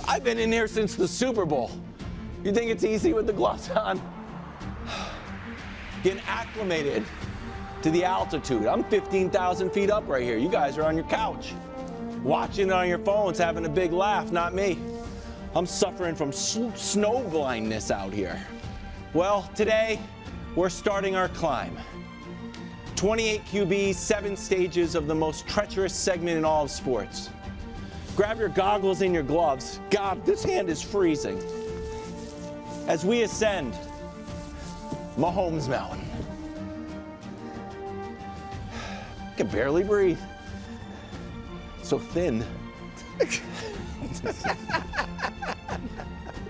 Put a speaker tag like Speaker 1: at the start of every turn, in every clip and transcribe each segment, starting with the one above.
Speaker 1: I've been in here since the Super Bowl. You think it's easy with the gloves on? Getting acclimated to the altitude. I'm 15,000 feet up right here. You guys are on your couch, watching it on your phones, having a big laugh, not me. I'm suffering from snow blindness out here. Well, today, we're starting our climb. 28 QBs, 7 stages of the most treacherous segment in all of sports. Grab your goggles and your gloves. God, this hand is freezing. As we ascend Mahomes Mountain. I can barely breathe. So thin. The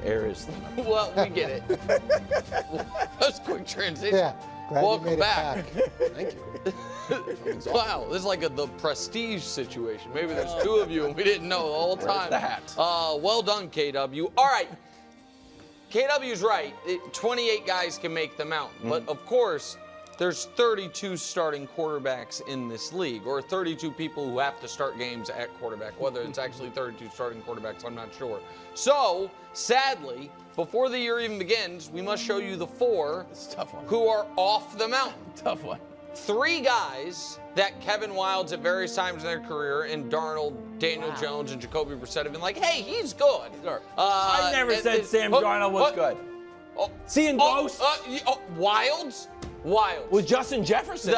Speaker 1: air is thin.
Speaker 2: Well, we get it. That was a quick transition.
Speaker 3: Yeah. Glad
Speaker 2: Welcome
Speaker 3: you made
Speaker 2: back.
Speaker 3: It back.
Speaker 1: Thank you.
Speaker 2: Wow, this is like the prestige situation. Maybe there's 2 of you and we didn't know the whole time.
Speaker 1: Where's the hat?
Speaker 2: Well done, KW. All right. KW's right. 28 guys can make the mountain. But, of course, there's 32 starting quarterbacks in this league, or 32 people who have to start games at quarterback. Whether it's actually 32 starting quarterbacks, I'm not sure. So, sadly, before the year even begins, we must show you the 4
Speaker 1: It's a tough one.
Speaker 2: who are off the mountain.
Speaker 1: Tough one.
Speaker 2: 3 guys that Kevin Wildes at various times in their career, and Darnold, Daniel Jones, and Jacoby Brissett have been like, hey, he's good.
Speaker 1: I never said Sam Darnold was good. Seeing ghosts
Speaker 2: Wildes?
Speaker 1: with Justin Jefferson.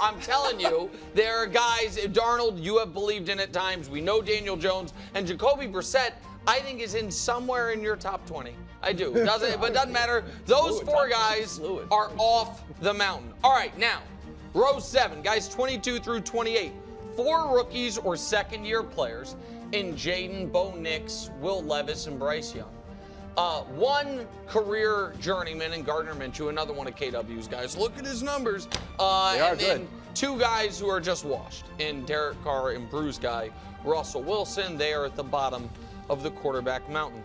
Speaker 2: I'm telling you, there are guys, Darnold, you have believed in at times. We know Daniel Jones, and Jacoby Brissett, I think, is in somewhere in your top 20. I do. But it doesn't matter. Those 4 guys are off the mountain. All right, now, row 7, guys 22 through 28. 4 rookies or second-year players in Jaden, Bo Nix, Will Levis, and Bryce Young. 1 career journeyman in Gardner Minshew, another one of KW's guys. Look at his numbers.
Speaker 1: They are
Speaker 2: and then
Speaker 1: good.
Speaker 2: 2 guys who are just washed in Derek Carr and Bruce guy, Russell Wilson. They are at the bottom of the quarterback mountain.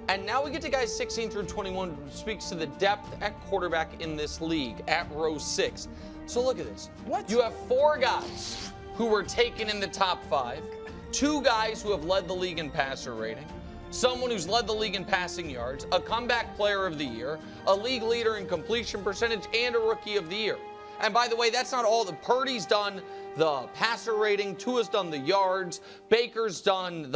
Speaker 2: And now we get to guys 16 through 21, which speaks to the depth at quarterback in this league at row 6. So look at this.
Speaker 1: What?
Speaker 2: You have 4 guys who were taken in the top 5, 2 guys who have led the league in passer rating, someone who's led the league in passing yards, a comeback player of the year, a league leader in completion percentage, and a rookie of the year. And by the way, that's not all. Purdy's done the passer rating, Tua's done the yards, Baker's done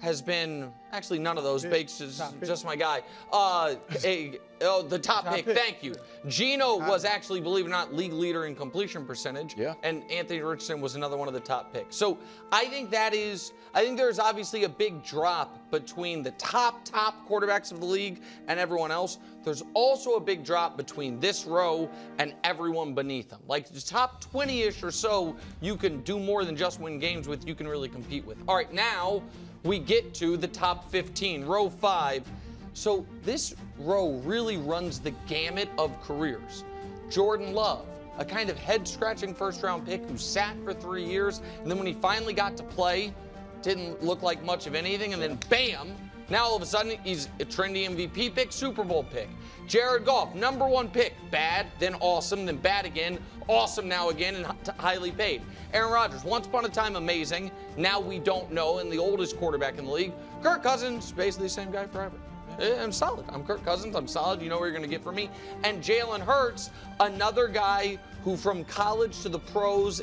Speaker 2: has been, actually none of those, Baker's just my guy. The top pick, thank you. Geno was actually, believe it or not, league leader in completion percentage.
Speaker 1: Yeah.
Speaker 2: And Anthony Richardson was another one of the top picks. So I think there's obviously a big drop between the top quarterbacks of the league and everyone else. There's also a big drop between this row and everyone beneath them. Like the top 20-ish or so, you can do more than just win games with, you can really compete with. All right, now we get to the top 15, row 5. So this row really runs the gamut of careers. Jordan Love, a kind of head-scratching first-round pick who sat for 3 years, and then when he finally got to play, didn't look like much of anything, and then bam, now all of a sudden he's a trendy MVP pick, Super Bowl pick. Jared Goff, #1 pick, bad, then awesome, then bad again, awesome now again, and highly paid. Aaron Rodgers, once upon a time amazing, now we don't know, and the oldest quarterback in the league. Kirk Cousins, basically the same guy forever. I'm solid. I'm Kirk Cousins. I'm solid. You know what you're going to get from me. And Jalen Hurts, another guy who from college to the pros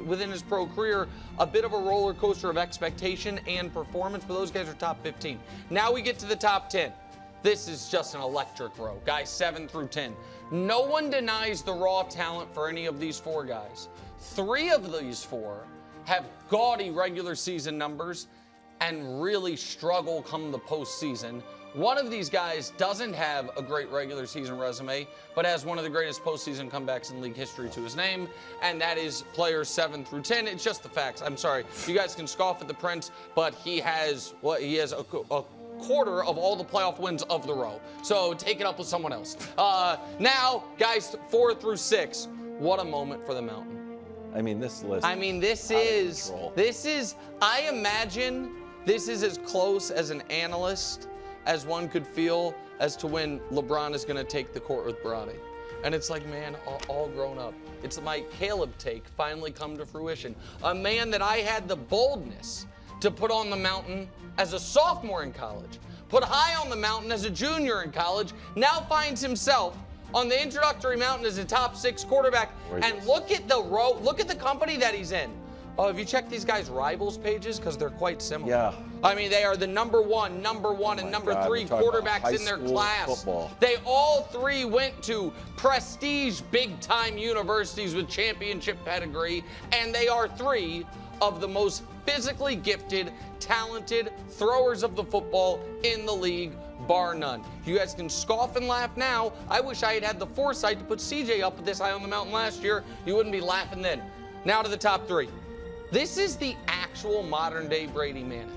Speaker 2: within his pro career, a bit of a roller coaster of expectation and performance, but those guys are top 15. Now we get to the top 10. This is just an electric row. Guys 7 through 10. No one denies the raw talent for any of these 4 guys. 3 of these 4 have gaudy regular season numbers and really struggle come the postseason. One of these guys doesn't have a great regular season resume, but has one of the greatest postseason comebacks in league history to his name, and that is players 7 through 10. It's just the facts. I'm sorry. You guys can scoff at the Prince, but he has a quarter of all the playoff wins of the row. So take it up with someone else. Now, guys, 4 through 6. What a moment for the Mountain.
Speaker 1: I mean, this list.
Speaker 2: I imagine this is as close as an analyst as one could feel as to when LeBron is going to take the court with Brady. And it's like, man, all grown up. It's my Caleb take finally come to fruition. A man that I had the boldness to put on the mountain as a sophomore in college, put high on the mountain as a junior in college, now finds himself on the introductory mountain as a top 6 quarterback. And look at the company that he's in. Oh, have you checked these guys' rivals pages? Because they're quite similar.
Speaker 1: Yeah.
Speaker 2: I mean, they are the number one, and number 3 quarterbacks in their class.
Speaker 1: Football.
Speaker 2: They all 3 went to prestige big-time universities with championship pedigree, and they are 3 of the most physically gifted, talented throwers of the football in the league, bar none. You guys can scoff and laugh now. I wish I had had the foresight to put CJ up this high on the mountain last year. You wouldn't be laughing then. Now to the top 3. This is the actual modern-day Brady Manning.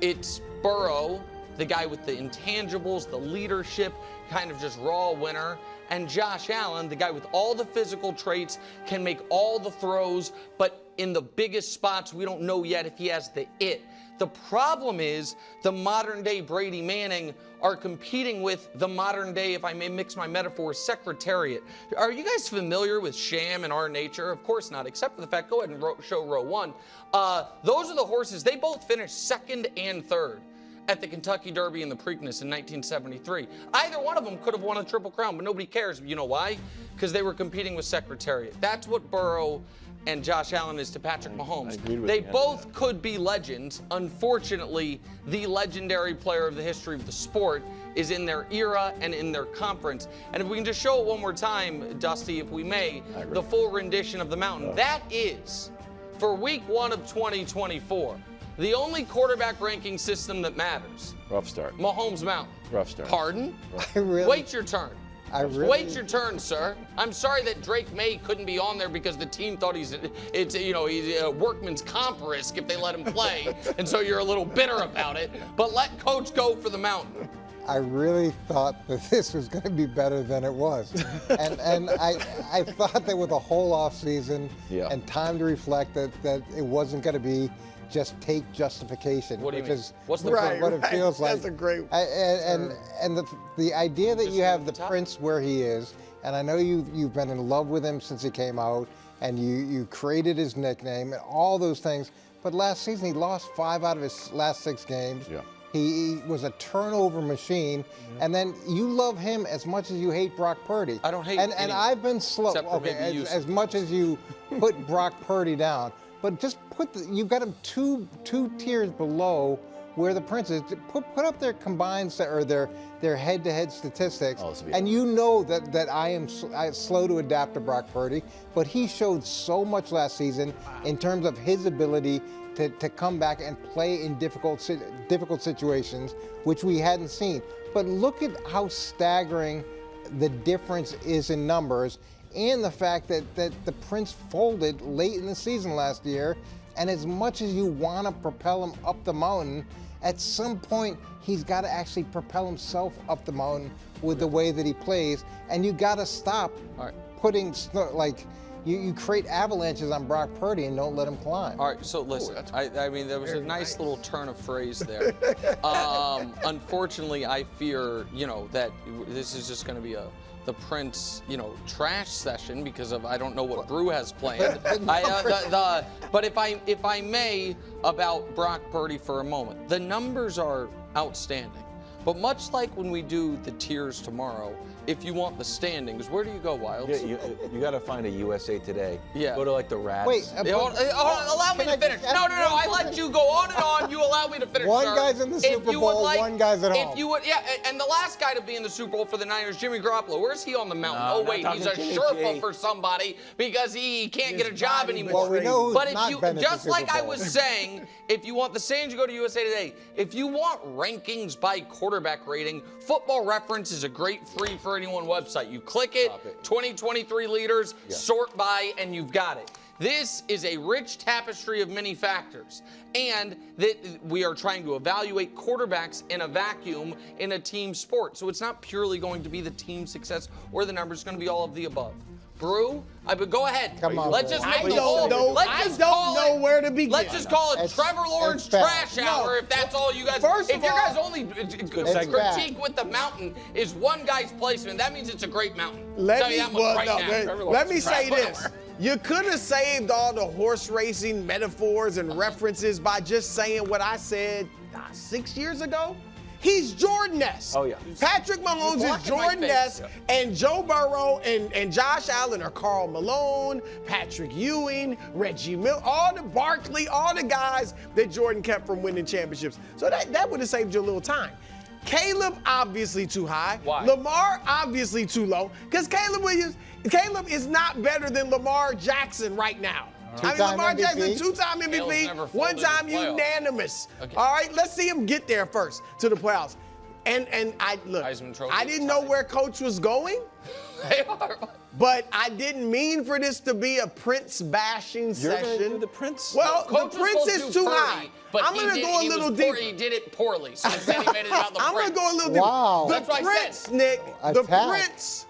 Speaker 2: It's Burrow, the guy with the intangibles, the leadership, kind of just raw winner, and Josh Allen, the guy with all the physical traits, can make all the throws, but in the biggest spots, we don't know yet if he has the it. The problem is the modern-day Brady Manning are competing with the modern-day, if I may mix my metaphors, secretariat. Are you guys familiar with Sham and Our Nature? Of course not, except for the fact, go ahead and show row 1. Those are the horses. They both finished 2nd and 3rd at the Kentucky Derby and the Preakness in 1973. Either one of them could have won a Triple Crown, but nobody cares. You know why? Because they were competing with secretariat. That's what Burrow and Josh Allen is to Patrick Mahomes. They both could be legends. Unfortunately, the legendary player of the history of the sport is in their era and in their conference. And if we can just show it one more time, Dusty, if we may, the full rendition of the mountain. That is, for week 1 of 2024, the only quarterback ranking system that matters.
Speaker 1: Rough start.
Speaker 2: Mahomes Mountain.
Speaker 1: Rough start.
Speaker 2: Pardon? Wait your turn. Wait your turn, sir. I'm sorry that Drake May couldn't be on there because the team thought he's a workman's comp risk if they let him play, and so you're a little bitter about it. But let Coach go for the mountain.
Speaker 3: I really thought that this was going to be better than it was, and I thought that with a whole off season and time to reflect that it wasn't going to be just take justification.
Speaker 2: What do you mean?
Speaker 3: What's the what it feels like?
Speaker 4: That's a great.
Speaker 3: And the idea that you have the Prince where he is, and I know you've been in love with him since he came out, and you created his nickname and all those things. But last season he lost 5 out of his last 6 games.
Speaker 1: Yeah.
Speaker 3: He was a turnover machine, and then you love him as much as you hate Brock Purdy.
Speaker 2: I don't hate
Speaker 3: and I've been slow. Okay, as much as you put Brock Purdy down. But just you've got them two tiers below where the Prince is. Put up their combined or their head-to-head statistics, and you know that I am slow to adapt to Brock Purdy, but he showed so much last season in terms of his ability to come back and play in difficult situations, which we hadn't seen. But look at how staggering the difference is in numbers. And the fact that the Prince folded late in the season last year, and as much as you want to propel him up the mountain, at some point he's got to actually propel himself up the mountain with the way that he plays, and you got to stop putting you create avalanches on Brock Purdy and don't let him climb.
Speaker 2: All right, so listen, I mean, there was a nice little turn of phrase there. Unfortunately, I fear, that this is just going to be the Prince, trash session because of I don't know what Brew has planned. But if I may, about Brock Purdy for a moment, the numbers are outstanding. But much like when we do the tiers tomorrow, if you want the standings, where do you go, Wilds?
Speaker 1: You got to find a USA Today.
Speaker 2: Yeah.
Speaker 1: Go to like the Rats.
Speaker 3: Wait,
Speaker 2: allow me to finish. No. I let you go on and on. You allow me to finish.
Speaker 3: One guy's in the Super Bowl, one guy's at home.
Speaker 2: If you would, and the last guy to be in the Super Bowl for the Niners, Jimmy Garoppolo. Where's he on the mountain?
Speaker 1: No,
Speaker 2: wait, he's a Sherpa for somebody because he can't get a job anymore.
Speaker 3: Well, we know who's
Speaker 2: but
Speaker 3: not
Speaker 2: if
Speaker 3: been
Speaker 2: you,
Speaker 3: at
Speaker 2: just
Speaker 3: the
Speaker 2: like
Speaker 3: Super
Speaker 2: I
Speaker 3: Bowl.
Speaker 2: was saying, if you want the standings, you go to USA Today. If you want rankings by quarterback rating, Football Reference is a great free for anyone website. You click it, 2023 leaders, sort by, and you've got it. This is a rich tapestry of many factors, and that we are trying to evaluate quarterbacks in a vacuum in a team sport. So it's not purely going to be the team success or the numbers. It's going to be all of the above. Brew, but go ahead.
Speaker 3: Come on,
Speaker 2: let's just
Speaker 4: I
Speaker 2: make the
Speaker 4: don't
Speaker 2: whole.
Speaker 4: know.
Speaker 2: Let's
Speaker 4: I
Speaker 2: just
Speaker 4: don't
Speaker 2: call
Speaker 4: know where to begin.
Speaker 2: Let's just call it Trevor Lawrence Trash Hour if that's all you guys.
Speaker 4: First
Speaker 2: if
Speaker 4: of
Speaker 2: your
Speaker 4: all,
Speaker 2: guys' only critique with the mountain is one guy's placement, that means it's a great mountain.
Speaker 4: Let me say this. You could have saved all the horse racing metaphors and references by just saying what I said 6 years ago. He's Jordan-esque.
Speaker 1: Oh, yeah.
Speaker 4: Patrick Mahomes is Jordan-esque, and Joe Burrow and Josh Allen are Karl Malone, Patrick Ewing, Reggie Miller, all the Barkley, all the guys that Jordan kept from winning championships. So that would have saved you a little time. Caleb, obviously too high.
Speaker 2: Why?
Speaker 4: Lamar, obviously too low. Because Caleb is not better than Lamar Jackson right now. Lamar Jackson, two-time MVP, one-time unanimous. Okay. All right, let's see him get there first to the playoffs. And I didn't know where Coach was going.
Speaker 2: They are.
Speaker 4: But I didn't mean for this to be a Prince bashing session.
Speaker 1: You're gonna do the Prince?
Speaker 4: Well, the Prince is too high.
Speaker 2: But
Speaker 4: I'm going to go a little deeper.
Speaker 2: He did it poorly, so instead he made it about the
Speaker 4: I'm going to go a little deeper.
Speaker 3: Wow.
Speaker 4: The Prince, Nick, the Prince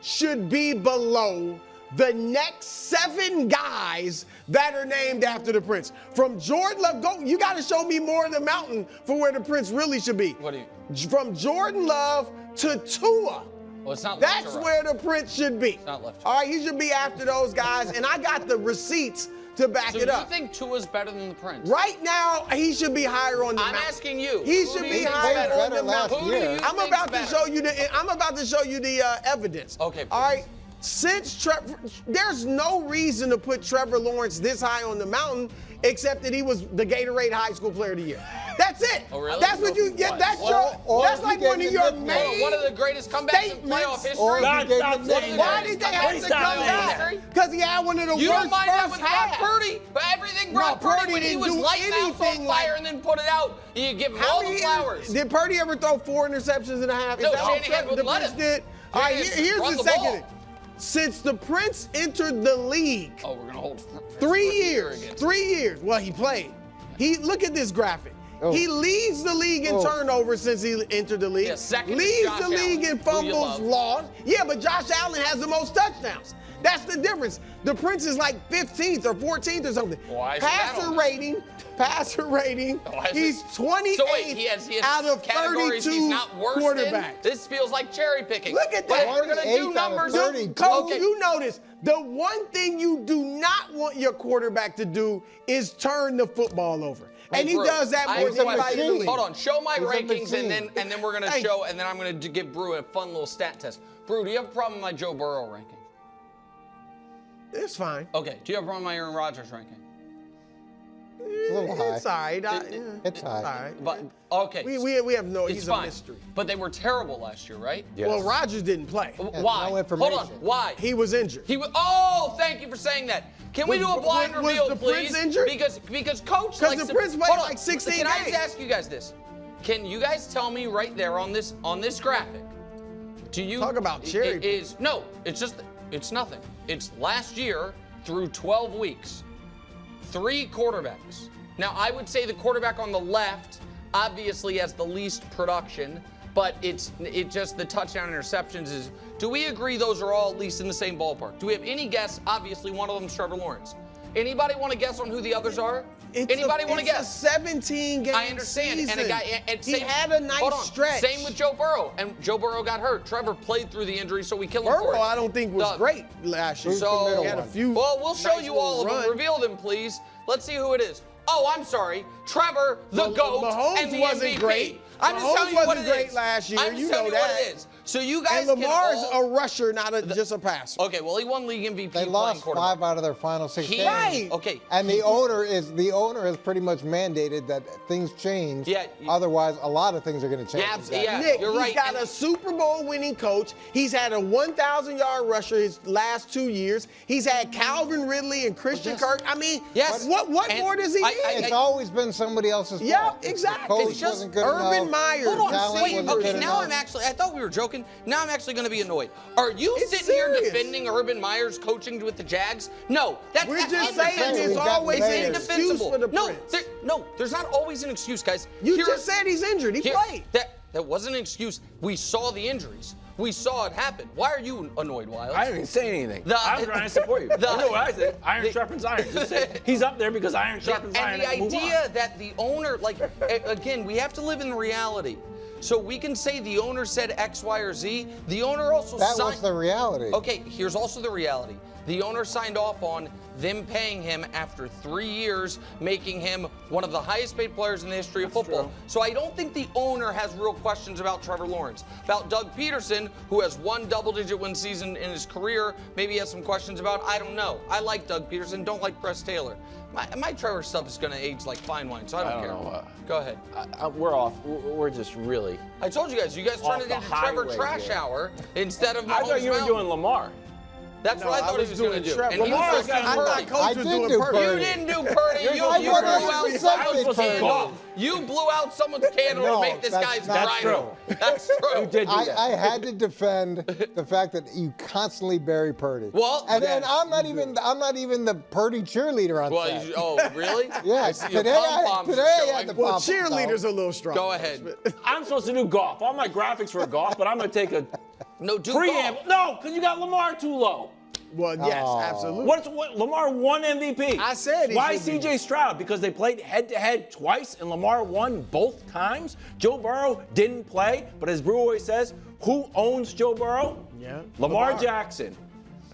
Speaker 4: should be below the next 7 guys that are named after the Prince. From Jordan Love, you got to show me more of the mountain for where the Prince really should be.
Speaker 2: What do you?
Speaker 4: From Jordan Love to Tua.
Speaker 2: Well, it's not
Speaker 4: That's where the Prince should be.
Speaker 2: It's not left.
Speaker 4: All right, he should be after those guys, and I got the receipts to back it up.
Speaker 2: So you think Tua's better than the Prince?
Speaker 4: Right now, he should be higher on the mountain.
Speaker 2: I'm asking you.
Speaker 4: He should be higher on the mountain. I'm about to show you the evidence.
Speaker 2: Okay.
Speaker 4: All right. Since there's no reason to put Trevor Lawrence this high on the mountain, except that he was the Gatorade High School Player of the Year. That's it.
Speaker 2: Oh, really?
Speaker 4: That's what you get. That's like one of your main.
Speaker 2: One of the greatest comebacks in playoff history.
Speaker 4: Why did they have to come back? Because he had one of the worst first halves.
Speaker 2: You don't mind that with Brock Purdy, but everything Brock Purdy when he was lighting out on fire and then put it out, you give him all the flowers.
Speaker 4: Did Purdy ever throw 4 interceptions and a half?
Speaker 2: No, Shanahan wouldn't let him.
Speaker 4: Did? All right, here's the second thing. Since the Prince entered the league,
Speaker 2: we're gonna hold
Speaker 4: 3 years. 3 years. Well, he played. Look at this graphic. He leads the league in turnovers since he entered the league.
Speaker 2: Yeah, second
Speaker 4: leads the league in fumbles lost. Yeah, but Josh Allen has the most touchdowns. That's the difference. The Prince is like 15th or 14th or something. Passer rating. He's 28th
Speaker 2: so wait, he has
Speaker 4: out of 32
Speaker 2: he's not worse
Speaker 4: quarterbacks.
Speaker 2: This feels like cherry picking.
Speaker 4: Look at that.
Speaker 2: We're going to do numbers.
Speaker 4: Coach, you notice the one thing you do not want your quarterback to do is turn the football over. And he does that more than anybody in the league.
Speaker 2: Hold on, show my rankings and then we're gonna show and then I'm gonna give Brew a fun little stat test. Brew, do you have a problem with my Joe Burrow ranking?
Speaker 4: It's fine.
Speaker 2: Okay. Do you have a problem with my Aaron Rodgers ranking?
Speaker 3: It's a little high.
Speaker 4: It's all right.
Speaker 3: It's high.
Speaker 4: All right.
Speaker 2: But okay.
Speaker 4: We have no. He's
Speaker 2: fine.
Speaker 4: A mystery.
Speaker 2: But they were terrible last year, right?
Speaker 1: Yes.
Speaker 4: Well, Rodgers didn't play.
Speaker 2: Why?
Speaker 3: No information.
Speaker 2: Hold on. Why?
Speaker 4: He was injured.
Speaker 2: Oh, thank you for saying that. Can we do a blind reveal,
Speaker 4: was the
Speaker 2: please?
Speaker 4: Prince injured?
Speaker 2: Because Coach likes
Speaker 4: the Prince played like 16
Speaker 2: Can I
Speaker 4: games.
Speaker 2: just ask you guys this? Can you guys tell me right there on this graphic? Do you
Speaker 4: talk about cherry?
Speaker 2: No, it's nothing. It's last year through 12 weeks, 3 quarterbacks. Now I would say the quarterback on the left obviously has the least production, but it's just the touchdown interceptions is. Do we agree those are all at least in the same ballpark? Do we have any guess? Obviously, one of them is Trevor Lawrence. Anybody want to guess on who the others are? Anybody want to guess?
Speaker 4: It's a 17-game
Speaker 2: I understand.
Speaker 4: season.
Speaker 2: And a guy,
Speaker 4: he had a nice stretch.
Speaker 2: Same with Joe Burrow, and Joe Burrow got hurt. Trevor played through the injury, so we killed him for it.
Speaker 4: Burrow, I don't think was great last year.
Speaker 2: So
Speaker 4: he had a few.
Speaker 2: Well, we'll show
Speaker 4: nice
Speaker 2: you all of them. Reveal them, please. Let's see who it is. Oh, I'm sorry. Trevor, the GOAT,
Speaker 4: Mahomes
Speaker 2: and the
Speaker 4: wasn't
Speaker 2: MVP.
Speaker 4: great.
Speaker 2: I'm just telling you what it is.
Speaker 4: Wasn't great last year.
Speaker 2: I'm just telling you what it is. So you guys
Speaker 4: and Lamar's a rusher, not just a passer.
Speaker 2: Okay, well, he won league MVP.
Speaker 3: They lost 5 out of their final 6 games.
Speaker 4: Right.
Speaker 2: Okay.
Speaker 3: And the owner has pretty much mandated that things change.
Speaker 2: Yeah.
Speaker 3: Otherwise, a lot of things are going to change.
Speaker 2: Yeah,
Speaker 4: Nick,
Speaker 2: you're right.
Speaker 4: He's got a Super Bowl winning coach. He's had a 1,000-yard rusher his last 2 years. He's had Calvin Ridley and Christian Kirk. I mean, what more does he need?
Speaker 3: It's always been somebody else's fault.
Speaker 4: Yeah, exactly.
Speaker 3: It's just wasn't good
Speaker 4: Urban
Speaker 3: enough.
Speaker 4: Meyer.
Speaker 2: Hold on, wait. Okay, now
Speaker 3: I'm
Speaker 2: I thought we were joking. Now I'm actually going to be annoyed. Are you sitting here defending Urban Meyer's coaching with the Jags? No,
Speaker 4: we're just saying there's always an excuse for the Prince.
Speaker 2: No, there's not always an excuse, guys.
Speaker 4: You just said he's injured. He played.
Speaker 2: That wasn't an excuse. We saw the injuries. We saw it happen. Why are you annoyed, Wiles?
Speaker 1: I didn't even say anything. I'm trying to support you. You know what I said? Iron sharpens iron. Just say he's up there because iron sharpens iron.
Speaker 2: And the idea that the owner, like, again, we have to live in reality. So we can say the owner said X, Y, or Z. The owner also signed.
Speaker 3: That was the reality.
Speaker 2: Okay, here's also the reality. The owner signed off on them paying him after 3 years, making him one of the highest paid players in the history of football.
Speaker 1: True.
Speaker 2: So I don't think the owner has real questions about Trevor Lawrence. About Doug Peterson, who has one double-digit win season in his career, maybe he has some questions about. I don't know. I like Doug Peterson, don't like Press Taylor. My Trevor stuff is going to age like fine wine, so I don't care.
Speaker 1: Know.
Speaker 2: Go ahead.
Speaker 1: We're off. We're just really.
Speaker 2: I told you guys turned it into Trevor Trash Hour instead of Mahomes
Speaker 1: I thought you were
Speaker 2: Mountain.
Speaker 1: doing Lamar.
Speaker 2: That's what I thought he was going to do.
Speaker 4: Trevor.
Speaker 2: And he was
Speaker 4: I thought Coach was doing Purdy.
Speaker 2: You didn't do Purdy. You blew out candle. You blew out someone's candle to make this guy's bridal. That's true.
Speaker 1: You did do that.
Speaker 3: I had to defend the fact that you constantly bury Purdy.
Speaker 2: Well,
Speaker 3: and I'm not even the Purdy cheerleader on set.
Speaker 2: Oh, really?
Speaker 3: Yeah. Today I had the
Speaker 4: Well, cheerleaders are a little strong.
Speaker 2: Go ahead.
Speaker 1: I'm supposed to do golf. All my graphics for golf, but I'm going to take a
Speaker 2: do
Speaker 1: preamble.
Speaker 2: golf.
Speaker 1: No, because you got Lamar too low.
Speaker 4: Well, yes, absolutely.
Speaker 1: What Lamar won MVP.
Speaker 4: I said he
Speaker 1: Why
Speaker 4: should be.
Speaker 1: CJ Stroud? Because they played head-to-head twice, and Lamar won both times. Joe Burrow didn't play, but as Brew always says, who owns Joe Burrow?
Speaker 4: Yeah,
Speaker 1: Lamar Jackson.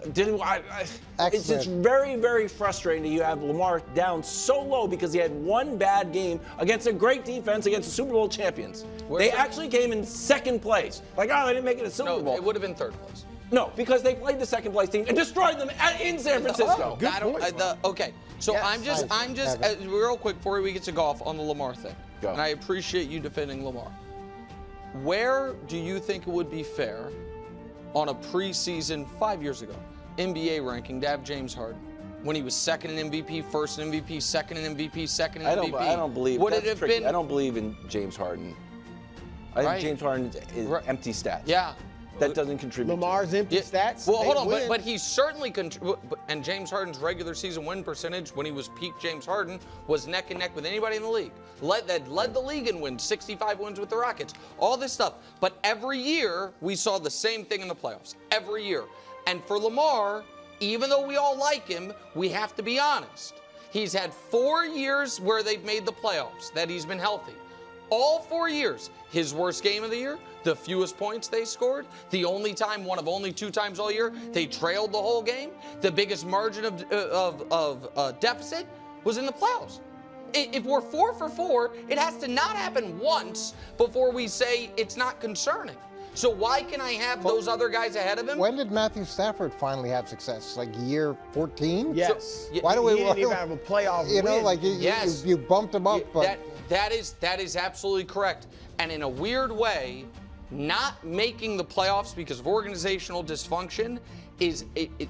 Speaker 1: It's just very, very frustrating that you have Lamar down so low because he had one bad game against a great defense against the Super Bowl champions. They actually came in second place. Like, they didn't make it a Super Bowl.
Speaker 2: It would have been third place.
Speaker 1: No, because they played the second place team and destroyed them in San Francisco.
Speaker 4: Good point.
Speaker 2: Okay, so
Speaker 4: Yes.
Speaker 2: I'm just real quick before we get to golf on the Lamar thing.
Speaker 1: Go.
Speaker 2: And I appreciate you defending Lamar. Where do you think it would be fair on a preseason 5 years ago NBA ranking to have James Harden when he was second in MVP, first in MVP, second in MVP, second in MVP?
Speaker 1: I don't believe.
Speaker 2: Would it
Speaker 1: that's
Speaker 2: have
Speaker 1: tricky.
Speaker 2: been?
Speaker 1: I don't believe in James Harden. I think James Harden is empty stats.
Speaker 2: Yeah.
Speaker 1: That doesn't contribute.
Speaker 4: Lamar's empty stats.
Speaker 2: Well, hold on, but he's certainly and James Harden's regular season win percentage when he was peak James Harden was neck and neck with anybody in the league. Led the league in wins, 65 wins with the Rockets, all this stuff. But every year we saw the same thing in the playoffs. Every year. And for Lamar, even though we all like him, we have to be honest. He's had 4 years where they've made the playoffs that he's been healthy. All 4 years, his worst game of the year, the fewest points they scored, the only time, one of only 2 times all year, they trailed the whole game, the biggest margin of deficit was in the playoffs. If we're 4 for 4, it has to not happen once before we say it's not concerning. So why can I have those other guys ahead of him?
Speaker 3: When did Matthew Stafford finally have success? Like year 14?
Speaker 4: Yes.
Speaker 3: Why do we?
Speaker 4: He didn't even have a playoff
Speaker 3: You know,
Speaker 4: win.
Speaker 3: like you bumped him up. But
Speaker 2: that is absolutely correct. And in a weird way, not making the playoffs because of organizational dysfunction is,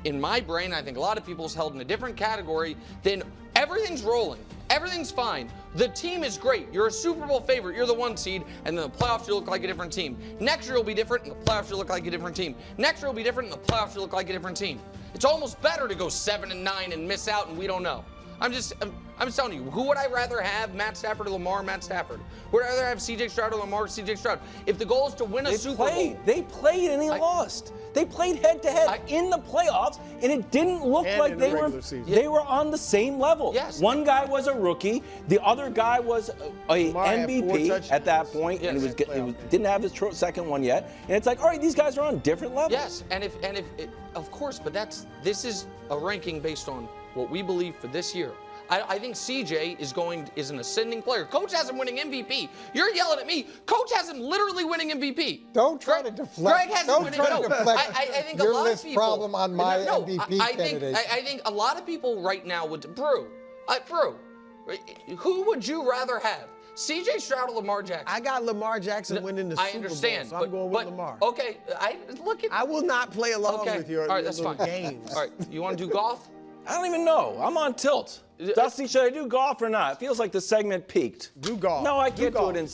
Speaker 2: in my brain, I think a lot of people's held in a different category than everything's rolling. Everything's fine. The team is great. You're a Super Bowl favorite. You're the 1 seed, and then the playoffs you look like a different team. Next year will be different, and the playoffs you look like a different team. Next year will be different, and the playoffs you look like a different team. It's almost better to go 7-9 and miss out, and we don't know. I'm just telling you, who would I rather have, Matt Stafford or Lamar, Matt Stafford? Would I rather have CJ Stroud or Lamar, CJ Stroud? If the goal is to win a Super Bowl.
Speaker 1: They played and he lost. They played head-to-head in the playoffs, and it didn't look like they were on the same level.
Speaker 2: Yes.
Speaker 1: One guy was a rookie. The other guy was a MVP at that point, and he didn't have his second one yet. And it's like, all right, these guys are on different levels.
Speaker 2: Yes, and if of course, but this is a ranking based on what we believe for this year. I think CJ is an ascending player. Coach has him winning MVP. You're yelling at me. Coach has him literally winning MVP.
Speaker 3: Don't try to deflect.
Speaker 2: Greg has him winning. I think
Speaker 3: your
Speaker 2: a lot
Speaker 3: list
Speaker 2: of people.
Speaker 3: Problem on my MVP candidate.
Speaker 2: I think a lot of people right now would Brew. Who would you rather have? CJ Stroud or Lamar Jackson?
Speaker 4: I got Lamar Jackson winning the Super Bowl.
Speaker 2: I understand.
Speaker 4: So I'm going with Lamar.
Speaker 2: Okay, I will
Speaker 4: not play along with your,
Speaker 2: all right, that's
Speaker 4: little
Speaker 2: fine.
Speaker 4: games.
Speaker 2: All right, you want to do golf?
Speaker 1: I don't even know. I'm on tilt. Dusty, should I do golf or not? It feels like the segment peaked.
Speaker 4: Do golf.
Speaker 1: No, I can't do it in.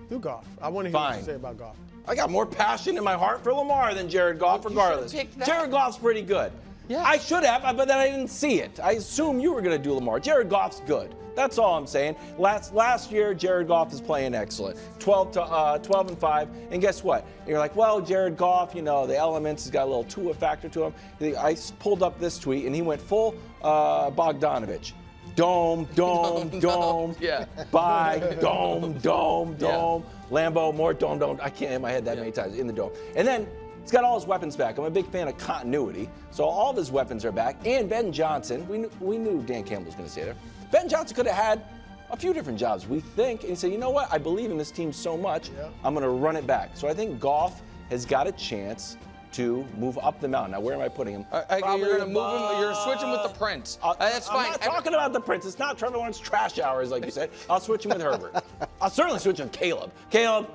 Speaker 4: Do golf. I want to hear what you say about golf.
Speaker 1: I got more passion in my heart for Lamar than Jared Goff, regardless. Jared Goff's pretty good.
Speaker 2: Yeah.
Speaker 1: I should have, but then I didn't see it. I assume you were going to do Lamar. Jared Goff's good. That's all I'm saying. Last year, Jared Goff is playing excellent. 12-5, and guess what? You're like, well, Jared Goff, you know, the elements, has got a little Tua factor to him. I pulled up this tweet, and he went full Bogdanovich. Dome, dome.
Speaker 2: Yeah.
Speaker 1: Bye, dome.
Speaker 2: Yeah.
Speaker 1: Lambeau, more dome. I can't hit my head that many times in the dome. And then he's got all his weapons back. I'm a big fan of continuity. So all of his weapons are back. And Ben Johnson, we knew Dan Campbell was going to stay there. Ben Johnson could have had a few different jobs, we think. And he said, you know what? I believe in this team so much, I'm going to run it back. So I think Goff has got a chance to move up the mountain. Now, where am I putting him?
Speaker 2: You're going to move him. You're switching with the Prince. That's fine.
Speaker 1: I'm not talking about the Prince. It's not Trevor Lawrence trash hours, like you said. I'll switch him with Herbert. I'll certainly switch him with Caleb. Caleb,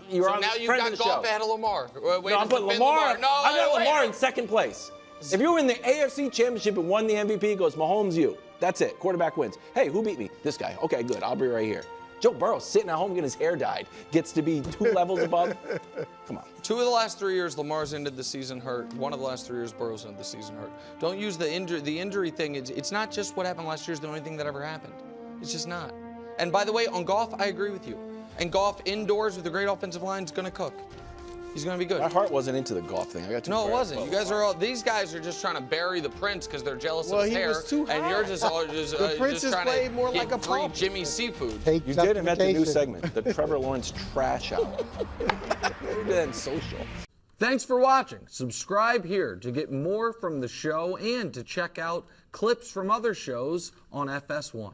Speaker 1: you're on
Speaker 2: now
Speaker 1: the
Speaker 2: you've
Speaker 1: friend
Speaker 2: got
Speaker 1: of the
Speaker 2: Goff
Speaker 1: show.
Speaker 2: ahead of Lamar. Wait,
Speaker 1: No, I'm putting Lamar.
Speaker 2: No,
Speaker 1: I got Lamar
Speaker 2: wait.
Speaker 1: in second place. If you were in the AFC Championship and won the MVP, it goes Mahomes, you. That's it. Quarterback wins. Hey, who beat me? This guy. Okay, good. I'll be right here. Joe Burrow sitting at home getting his hair dyed. Gets to be 2 levels above. Come on.
Speaker 2: 2 of the last 3 years, Lamar's ended the season hurt. 1 of the last 3 years, Burrow's ended the season hurt. Don't use the injury thing. It's not just what happened last year is the only thing that ever happened. It's just not. And by the way, on Goff, I agree with you. And Goff indoors with a great offensive line is going to cook. He's going to be good.
Speaker 1: My heart wasn't into the Goff thing. I got too
Speaker 2: No, it wasn't. You guys are all. These guys are just trying to bury the Prince because they're jealous of his hair.
Speaker 4: Was too
Speaker 2: and
Speaker 4: high.
Speaker 2: you're just all just
Speaker 4: The Prince
Speaker 2: just
Speaker 4: has
Speaker 2: trying
Speaker 4: played
Speaker 2: to
Speaker 4: more
Speaker 2: get
Speaker 4: like a
Speaker 2: free
Speaker 4: pauper.
Speaker 2: Jimmy Seafood.
Speaker 3: Take
Speaker 1: You did invent a new
Speaker 3: justification.
Speaker 1: segment, the Trevor Lawrence Trash Hour. We did that in social.
Speaker 2: Thanks for watching. Subscribe here to get more from the show and to check out clips from other shows on FS1.